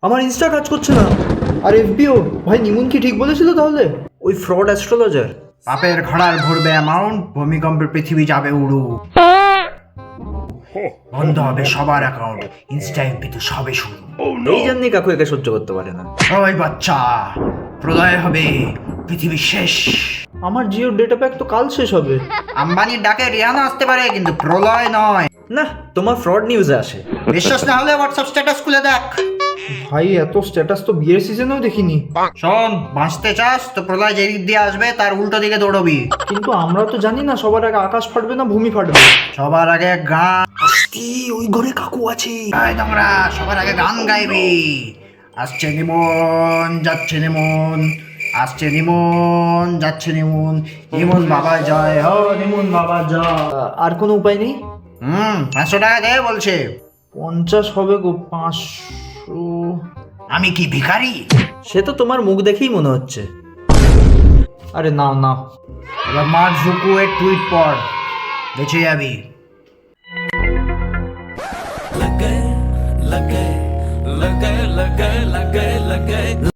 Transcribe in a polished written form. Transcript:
আমার ইনস্টা কাজ করছে না। আর এফবিও। ভাই নিমুন কি ঠিক বলেছিল তাহলে? ওই ফ্রড অ্যাস্ট্রোলজার। পাপের ঘোড়ার ভরবে অ্যামাউন্ট, ভূমিকম্পের পৃথিবী যাবে উড়ু। বন্ধ হবে সবার অ্যাকাউন্ট, ইনস্টা এফবি তো সবে শুরু। এই জন্যই কাকু একে সহ্য করতে পারে না। ওই বাচ্চা, প্রলয় হবে, পৃথিবী শেষ। আমার জিওর ডেটা প্যাক তো কাল শেষ হবে। আম্বানির ডাকে রিয়ানা আসতে পারে, কিন্তু প্রলয় নয়। না, তোমার ফ্রড নিউজে আসে। বিশ্বাস না হলে হোয়াটসঅ্যাপ স্ট্যাটাস খুলে দেখ। ভাই এত স্ট্যাটাস তো বিয়ের সিজনেও দেখিনি। শোন, বাঁচতে চাস তো প্রলয় যে দিক দিয়ে আসবে তার উল্টো দিকে দৌড়বি। কিন্তু আমরা তো জানি না সবার আগে আকাশ ফাটবে না ভূমি ফাটবে। সবার আগে গান। আস্তি, ওই ঘরে কাকু আছে। এই তোমরা সবার আগে গান গাইবি। আসছে নিমন, যাচ্ছে নিমন, আসছে নিমন, যাচ্ছে নিমন, নিমন বাবা জয় হো, নিমন বাবা জয়। আর কোনো উপায় নেই? 500 টাকা দে বলছে। 50 হবে গো। 500? আমি কি ভিখারি? সে তো তোমার মুখ দেখেই মনে হচ্ছে। আরে নাও নাও। এবার মার্ক জুকুয়ের টুইট পড়, বেঁচে যাবি। लगे लगे लगे लगे लगे लगे